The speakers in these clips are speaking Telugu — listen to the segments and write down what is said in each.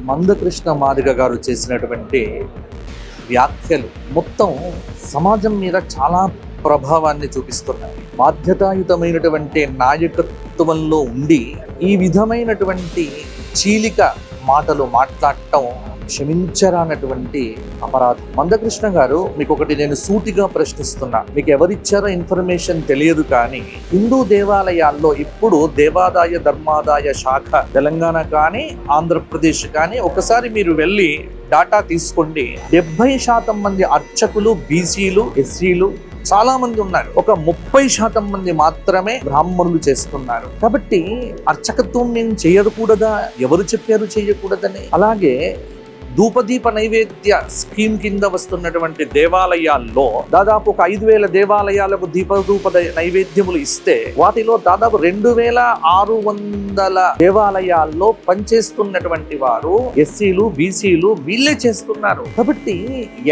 మందకృష్ణ మాదిగ గారు చేసినటువంటి వ్యాఖ్యలు మొత్తం సమాజం మీద చాలా ప్రభావాన్ని చూపిస్తున్నాయి. బాధ్యతాయుతమైనటువంటి నాయకత్వంలో ఉండి ఈ విధమైనటువంటి చీలిక మాటలు మాట్లాడటం క్షమించరానటువంటి అపరాధం. మందకృష్ణ గారు, మీకు ఒకటి నేను సూటిగా ప్రశ్నిస్తున్నా. మీకు ఎవరిచ్చారో ఇన్ఫర్మేషన్ తెలియదు, కానీ హిందూ దేవాలయాల్లో ఇప్పుడు దేవాదాయ ధర్మాదాయ శాఖ తెలంగాణ కానీ ఆంధ్రప్రదేశ్ కానీ ఒకసారి మీరు వెళ్ళి డాటా తీసుకోండి. 70% మంది అర్చకులు బీసీలు, ఎస్సీలు చాలా మంది ఉన్నారు. ఒక 30% మంది మాత్రమే బ్రాహ్మణులు చేస్తున్నారు. కాబట్టి అర్చకత్వం నేను చేయకూడదా? ఎవరు చెప్పారు చేయకూడదని? అలాగే ధూపదీప నైవేద్య స్కీమ్ కింద వస్తున్నటువంటి దేవాలయాల్లో దాదాపు ఒక 5,000 దేవాలయాలకు దీపధూప నైవేద్యములు ఇస్తే వాటిలో దాదాపు 2,600 దేవాలయాల్లో పనిచేస్తున్నటువంటి వారు ఎస్సీలు, బీసీలు వీళ్ళే చేస్తున్నారు. కాబట్టి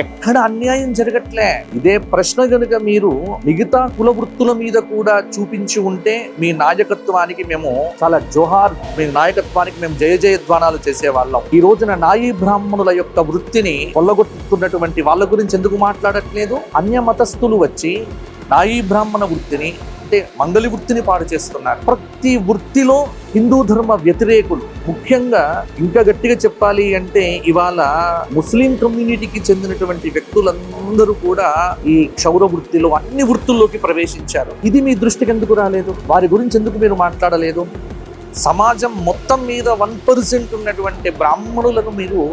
ఎక్కడ అన్యాయం జరగట్లే. ఇదే ప్రశ్న కనుక మీరు మిగతా కుల వృత్తుల మీద కూడా చూపించి ఉంటే మీ నాయకత్వానికి మేము చాలా జోహార్, మీ నాయకత్వానికి మేము జయ జయధ్వానాలు చేసేవాళ్ళం. ఈ రోజున నాయీ బ్రాహ్మణుల యొక్క వృత్తిని కొల్లగొట్టుతున్నటువంటి వాళ్ళ గురించి ఎందుకు మాట్లాడట్లేదు? అన్య మతస్థులు వచ్చి నాయీ బ్రాహ్మణ వృత్తిని, అంటే మంగళి వృత్తిని పాడు చేస్తున్నారు. ప్రతి వృత్తిలో హిందూ ధర్మ వ్యతిరేకులు, ముఖ్యంగా ఇంకా గట్టిగా చెప్పాలి అంటే ఇవాళ ముస్లిం కమ్యూనిటీకి చెందినటువంటి వ్యక్తులందరూ కూడా ఈ క్షౌర వృత్తిలో అన్ని వృత్తుల్లోకి ప్రవేశించారు. ఇది మీ దృష్టికి ఎందుకు రాలేదు? వారి గురించి ఎందుకు మీరు మాట్లాడలేదు? సమాజం మొత్తం మీద 1% ఉన్నటువంటి బ్రాహ్మణులను మీరు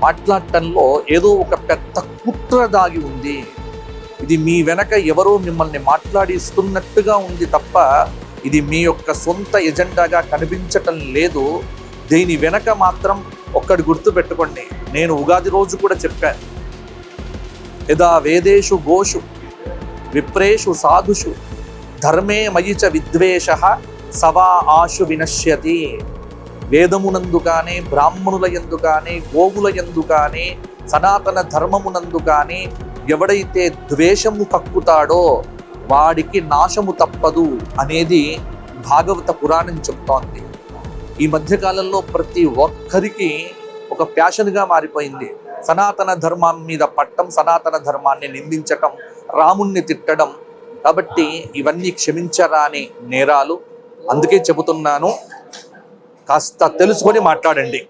మాట్లాడటంలో ఏదో ఒక పెద్ద కుట్ర దాగి ఉంది. ఇది మీ వెనక ఎవరో మిమ్మల్ని మాట్లాడిస్తున్నట్టుగా ఉంది తప్ప ఇది మీ యొక్క సొంత ఎజెండాగా కనిపించటం లేదు. దీని వెనక మాత్రం ఒక్కటి గుర్తుపెట్టుకోండి. నేను ఉగాది రోజు కూడా చెప్పాను, యదా వేదేషు గోషు విప్రేషు సాధుషు ధర్మే మయిచ విద్వేషః సవా ఆశు వినశ్యతి. వేదమునందు కానీ, బ్రాహ్మణుల యందు కానీ, గోవుల యందు కానీ, సనాతన ధర్మమునందు కానీ ఎవడైతే ద్వేషము కక్కుతాడో వాడికి నాశము తప్పదు అనేది భాగవత పురాణం చెప్తోంది. ఈ మధ్యకాలంలో ప్రతి ఒక్కరికి ఒక ప్యాషన్గా మారిపోయింది. సనాతన ధర్మం మీద పట్టం, సనాతన ధర్మాన్ని నిందించటం, రాముణ్ణి తిట్టడం. కాబట్టి ఇవన్నీ క్షమించరాని నేరాలు. అందుకే చెబుతున్నాను, కాస్త తెలుసుకొని మాట్లాడండి.